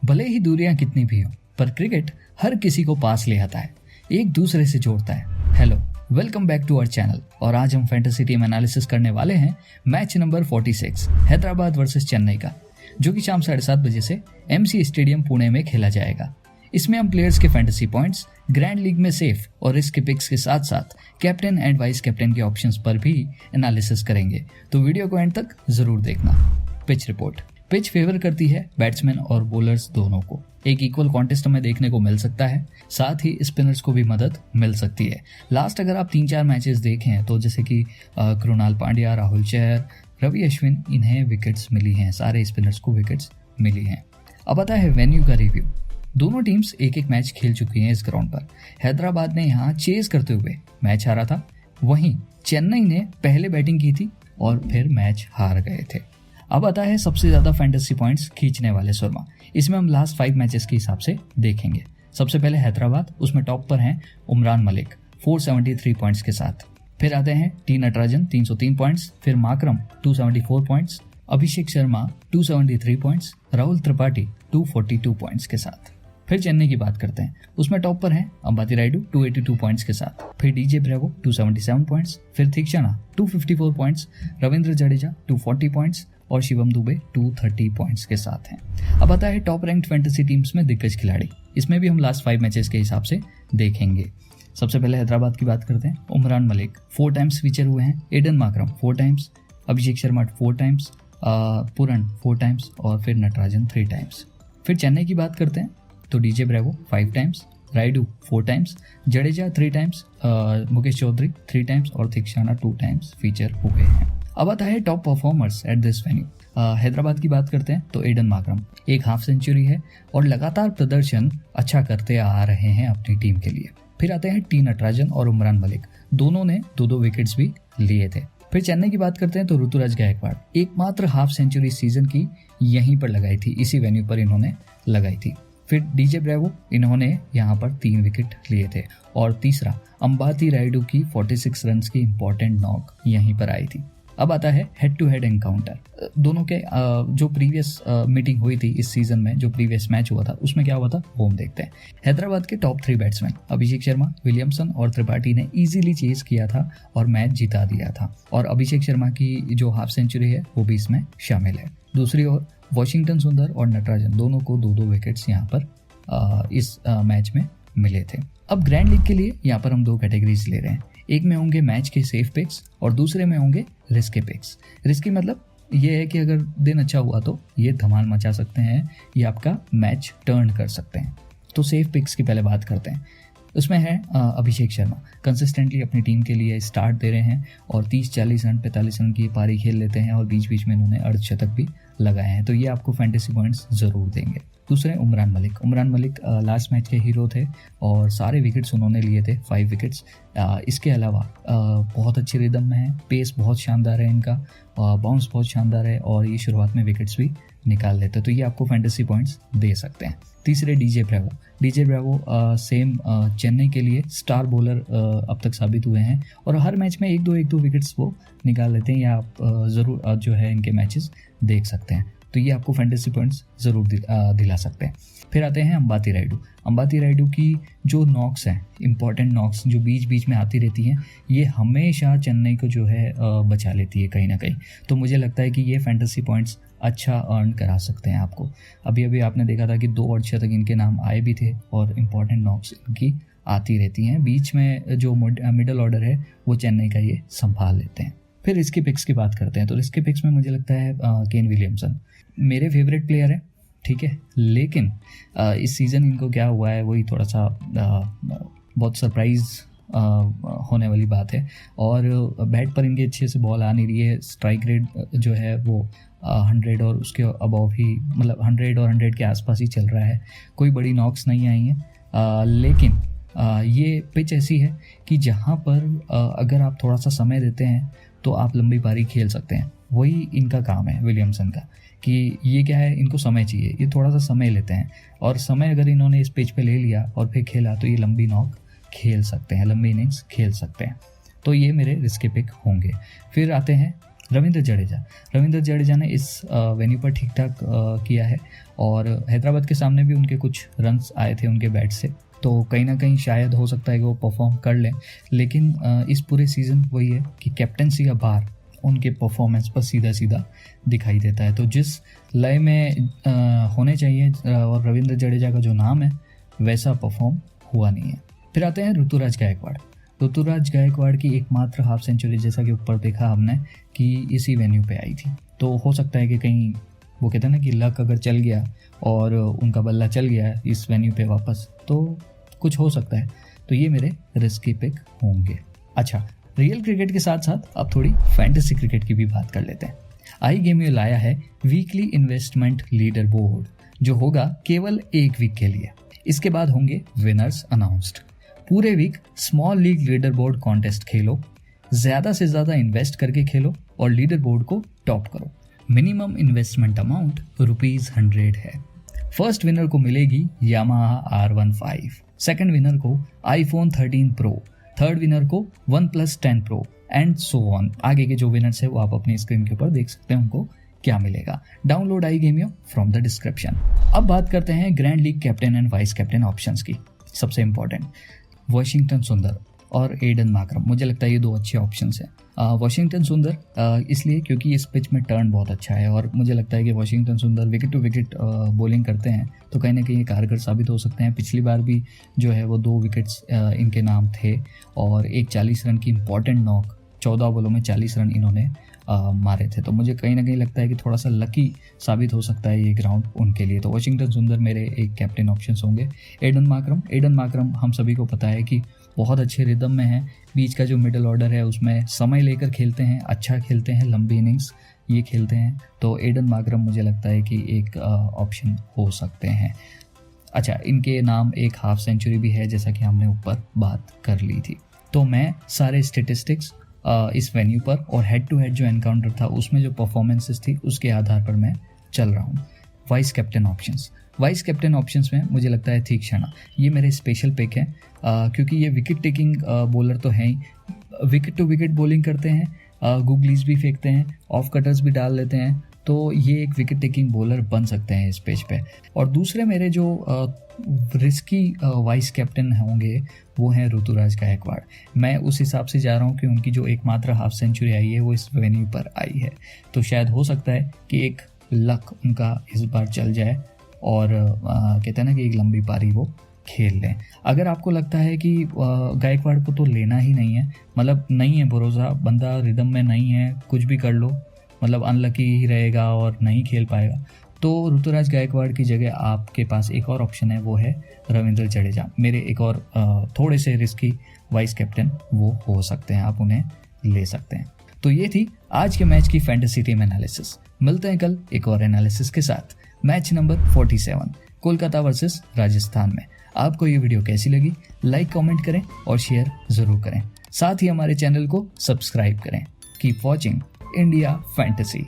भले ही दूरियां कितनी भी हो, पर क्रिकेट हर किसी को पास ले आता है, एक दूसरे से जोड़ता है। Hello, welcome back to our channel. और आज हम फैंटेसी टीम एनालिसिस करने वाले हैं match number 46 Hyderabad versus Chennai का, जो कि शाम 7:30 बजे से MC स्टेडियम पुणे में खेला जाएगा। इसमें हम प्लेयर्स के फैंटेसी पॉइंट्स, ग्रैंड लीग में सेफ और रिस्क के पिक्स के साथ साथ कैप्टन एंड वाइस कैप्टन के ऑप्शंस पर भी एनालिसिस करेंगे, तो वीडियो को एंड तक जरूर देखना। Pitch report. पिच फेवर करती है बैट्समैन और बॉलर्स दोनों को। एक इक्वल कॉन्टेस्ट हमें देखने को मिल सकता है, साथ ही स्पिनर्स को भी मदद मिल सकती है। लास्ट अगर आप 3-4 मैचेस देखें तो जैसे कि कृणाल पांड्या, राहुल चहर, रवि अश्विन, इन्हें विकेट्स मिली हैं, सारे स्पिनर्स को विकेट्स मिली हैं। अब आता है वेन्यू का रिव्यू। दोनों टीम्स एक एक मैच खेल चुकी हैं इस ग्राउंड पर। हैदराबाद ने यहाँ चेज करते हुए मैच हारा था, वहीं चेन्नई ने पहले बैटिंग की थी और फिर मैच हार गए थे। अब आता है सबसे ज्यादा फैंटेसी पॉइंट्स खींचने वाले शर्मा। इसमें हम लास्ट 5 मैचेस के हिसाब से देखेंगे। सबसे पहले हैदराबाद, उसमें टॉप पर हैं उमरान मलिक 473 पॉइंट्स के साथ। फिर आते हैं टी नटराजन 303 पॉइंट्स, फिर माकरम 274 points, Abhishek Sharma 273 points, Rahul Tripathi 242 points के साथ। फिर चेन्नई की बात करते हैं, उसमें टॉप पर हैं अंबाती रायडू 282 पॉइंट्स के साथ, फिर डीजे ब्रेवो 277 पॉइंट्स, फिर थिक्शना 254 पॉइंट्स, रविंद्र जडेजा 240 पॉइंट्स और शिवम दुबे 230 पॉइंट्स के साथ हैं। अब आता है टॉप रैंक्ड फैंटेसी टीम्स में दिग्गज खिलाड़ी। इसमें भी हम लास्ट 5 मैचेस के हिसाब से देखेंगे। सबसे पहले हैदराबाद की बात करते हैं। उमरान मलिक 4 टाइम्स फीचर हुए हैं, Aiden माकरम 4 times, Abhishek Sharma 4 times, पुरन 4 टाइम्स और फिर नटराजन 3 टाइम्स। फिर चेन्नई की बात करते हैं तो DJ Bravo 5 times, Rayudu 4 times, Jadeja 3 times, Mukesh Choudhary 3 times और थिक्शना 2 टाइम्स फीचर हुए हैं। अब आता है top performers at this venue. Hyderabad की बात करते हैं तो एडन माकरम 1 हाफ सेंचुरी है और लगातार प्रदर्शन अच्छा करते आ रहे हैं अपनी टीम के लिए। फिर आते हैं टी नटराजन और उमरान मलिक, दोनों ने 2-2 विकेट्स भी लिए थे। फिर चेन्नई की बात करते हैं तो ऋतुराज गायकवाड़ एकमात्र हाफ सेंचुरी सीजन की यहीं पर लगाई थी, इसी वेन्यू पर इन्होंने लगाई थी। फिर डीजे ब्रेवो, इन्होंने यहाँ पर 3 विकेट लिए थे। और तीसरा अंबाती रायडू की 46 रन्स की इंपॉर्टेंट नॉक यहीं पर आई थी। अब आता है हेड टू हेड एनकाउंटर। दोनों के जो प्रीवियस मीटिंग हुई थी इस सीजन में, जो प्रीवियस मैच हुआ था उसमें क्या हुआ था वो हम देखते हैं। हैदराबाद के top 3 batsman Abhishek Sharma, Williamson और त्रिपाठी ने इजीली चेज किया था और मैच जिता दिया था। और अभिषेक शर्मा की जो हाफ सेंचुरी है वो भी इसमें शामिल है। दूसरी ओर वॉशिंगटन सुंदर और नटराजन दोनों को 2-2 विकेट्स यहाँ पर इस मैच में मिले थे। अब ग्रैंड लीग के लिए यहाँ पर हम 2 कैटेगरीज ले रहे हैं। एक में होंगे मैच के सेफ पिक्स और दूसरे में होंगे रिस्क के पिक्स। रिस्की मतलब ये है कि अगर दिन अच्छा हुआ तो ये धमाल मचा सकते हैं, ये आपका मैच टर्न कर सकते हैं। तो सेफ पिक्स की पहले बात करते हैं। उसमें है अभिषेक शर्मा, कंसिस्टेंटली अपनी टीम के लिए स्टार्ट दे रहे हैं और 30-40 रन 45 रन की पारी खेल लेते हैं और बीच बीच में इन्होंने अर्धशतक भी लगाए हैं, तो ये आपको फैंटेसी पॉइंट्स ज़रूर देंगे। दूसरे उमरान मलिक लास्ट मैच के हीरो थे और सारे विकेट्स उन्होंने लिए थे, 5 विकेट्स। इसके अलावा बहुत अच्छी रिदम में है, पेस बहुत शानदार है इनका, बाउंस बहुत शानदार है और ये शुरुआत में विकेट्स भी निकाल लेते हैं, तो ये आपको फैंटेसी पॉइंट्स दे सकते हैं। तीसरे डीजे ब्रेवो सेम चेन्नई के लिए स्टार बॉलर अब तक साबित हुए हैं और हर मैच में 1-2 विकेट्स वो निकाल लेते हैं, या आप ज़रूर जो है इनके मैचेस देख सकते हैं, तो ये आपको फैंटेसी पॉइंट्स ज़रूर दिला सकते हैं। फिर आते हैं अंबाती रायडू की जो नॉक्स हैं, इंपॉर्टेंट नॉक्स जो बीच बीच में आती रहती हैं, ये हमेशा चेन्नई को जो है बचा लेती है कहीं ना कहीं, तो मुझे लगता है कि ये फैंटेसी पॉइंट्स अच्छा अर्न करा सकते हैं आपको। अभी आपने देखा था कि 2 अर्धशतक इनके नाम आए भी थे और इम्पॉर्टेंट नॉक्स इनकी आती रहती हैं। बीच में जो मिडल ऑर्डर है वो चेन्नई का ये संभाल लेते हैं। फिर रिस्की पिक्स की बात करते हैं तो रिस्की पिक्स में मुझे लगता है केन विलियमसन मेरे फेवरेट प्लेयर है, ठीक है, लेकिन इस सीज़न इनको क्या हुआ है वही थोड़ा सा बहुत सरप्राइज़ होने वाली बात है। और बैट पर इनके अच्छे से बॉल आ नहीं रही है, स्ट्राइक रेट जो है वो 100 और उसके अबव ही, मतलब 100 और 100 के आसपास ही चल रहा है। कोई बड़ी नॉक्स नहीं आई हैं, लेकिन ये पिच ऐसी है कि जहाँ पर अगर आप थोड़ा सा समय देते हैं तो आप लंबी पारी खेल सकते हैं। वही इनका काम है विलियमसन का, कि ये क्या है, इनको समय चाहिए, ये थोड़ा सा समय लेते हैं और समय अगर इन्होंने इस पिच पे ले लिया और फिर खेला तो ये लंबी नॉक खेल सकते हैं, लंबी इनिंग्स खेल सकते हैं। तो ये मेरे रिस्की पिक होंगे। फिर आते हैं रविंद्र जडेजा ने इस वेन्यू पर ठीक ठाक किया है और हैदराबाद के सामने भी उनके कुछ रन्स आए थे उनके बैट से, तो कहीं ना कहीं शायद हो सकता है कि वो परफॉर्म कर लें। लेकिन इस पूरे सीज़न वही है कि कैप्टनसी का भार उनके परफॉर्मेंस पर सीधा सीधा दिखाई देता है। तो जिस लय में होने चाहिए और रविंद्र जडेजा का जो नाम है वैसा परफॉर्म हुआ नहीं है। फिर आते हैं ऋतुराज गायकवाड़ की एकमात्र हाफ सेंचुरी, जैसा कि ऊपर देखा हमने कि इसी वेन्यू पे आई थी। तो हो सकता है कि कहीं वो कहते हैं ना कि लक अगर चल गया और उनका बल्ला चल गया इस वेन्यू पे वापस, तो कुछ हो सकता है। तो ये मेरे रिस्की पिक होंगे। अच्छा, रियल क्रिकेट के साथ साथ अब थोड़ी फैंटेसी क्रिकेट की भी बात कर लेते हैं। iGameo लाया है वीकली इन्वेस्टमेंट लीडर बोर्ड, जो होगा केवल 1 वीक के लिए। इसके बाद होंगे विनर्स अनाउंस्ड। पूरे week small league leader board contest खेलो, ज़्यादा से ज़्यादा इन्वेस्ट करके खेलो और लीडर बोर्ड को टॉप करो। मिनिमम इन्वेस्टमेंट अमाउंट ₹100 है। फर्स्ट विनर को मिलेगी यामाहा R15, सेकंड विनर को iPhone 13 Pro, थर्ड विनर को OnePlus 10 Pro and so on. आगे के जो विनर्स है वो आप अपनी स्क्रीन के ऊपर देख सकते हैं उनको क्या मिलेगा। Download iGameo from the description. अब बात करते हैं grand league captain and vice captain options की। सबसे इंपॉर्टेंट, वॉशिंगटन सुंदर और एडन मार्करम, मुझे लगता है ये 2 अच्छे ऑप्शंस हैं। वॉशिंगटन सुंदर इसलिए क्योंकि इस पिच में टर्न बहुत अच्छा है और मुझे लगता है कि वॉशिंगटन सुंदर विकेट टू विकेट बॉलिंग करते हैं, तो कहीं ना कहीं ये कारगर साबित हो सकते हैं। पिछली बार भी जो है वो 2 विकेट्स इनके नाम थे और एक 40 रन की इंपॉर्टेंट नॉक, 14 बॉलों में 40 रन इन्होंने मारे थे। तो मुझे कहीं ना कहीं लगता है कि थोड़ा सा लकी साबित हो सकता है ये ग्राउंड उनके लिए। तो वॉशिंगटन सुंदर मेरे एक कैप्टन ऑप्शंस होंगे। एडन मार्करम हम सभी को पता है कि बहुत अच्छे रिदम में है। बीच का जो मिडिल ऑर्डर है उसमें समय लेकर खेलते हैं, अच्छा खेलते हैं, लंबी इनिंग्स ये खेलते हैं। तो एडन मार्करम मुझे लगता है कि एक ऑप्शन हो सकते हैं। अच्छा, इनके नाम एक हाफ सेंचुरी भी है, जैसा कि हमने ऊपर बात कर ली थी। तो मैं सारे स्टेटिस्टिक्स इस वेन्यू पर और हेड टू हेड जो एनकाउंटर था उसमें जो परफॉर्मेंसेस थी उसके आधार पर मैं चल रहा हूँ। वाइस कैप्टन ऑप्शंस में मुझे लगता है तीक्षणा, ये मेरे स्पेशल पिक है क्योंकि ये विकेट टेकिंग बॉलर तो हैं ही, विकेट टू विकेट बॉलिंग करते हैं, गूगलीज भी फेंकते हैं, ऑफ कटर्स भी डाल लेते हैं, तो ये एक विकेट टेकिंग बॉलर बन सकते हैं इस पेज पे। और दूसरे मेरे जो रिस्की वाइस कैप्टन होंगे वो हैं ऋतुराज गायकवाड़। मैं उस हिसाब से जा रहा हूँ कि उनकी जो एकमात्र हाफ सेंचुरी आई है वो इस वेन्यू पर आई है, तो शायद हो सकता है कि एक लक उनका इस बार चल जाए और कहते हैं ना कि एक लंबी पारी वो खेल लें। अगर आपको लगता है कि गायकवाड़ को तो लेना ही नहीं है, मतलब नहीं है भरोसा, बंदा रिदम में नहीं है, कुछ भी कर लो, मतलब अनलकी ही रहेगा और नहीं खेल पाएगा, तो ऋतुराज गायकवाड़ की जगह आपके पास एक और ऑप्शन है, वो है रविंद्र जडेजा। मेरे एक और थोड़े से रिस्की वाइस कैप्टन वो हो सकते हैं, आप उन्हें ले सकते हैं। तो ये थी आज के मैच की फैंटेसी टीम एनालिसिस। मिलते हैं कल एक और एनालिसिस के साथ। Match number 47 Kolkata versus Rajasthan में। आपको ये वीडियो कैसी लगी, लाइक कमेंट करें और शेयर जरूर करें। साथ ही हमारे चैनल को सब्सक्राइब करें। Keep watching India fantasy.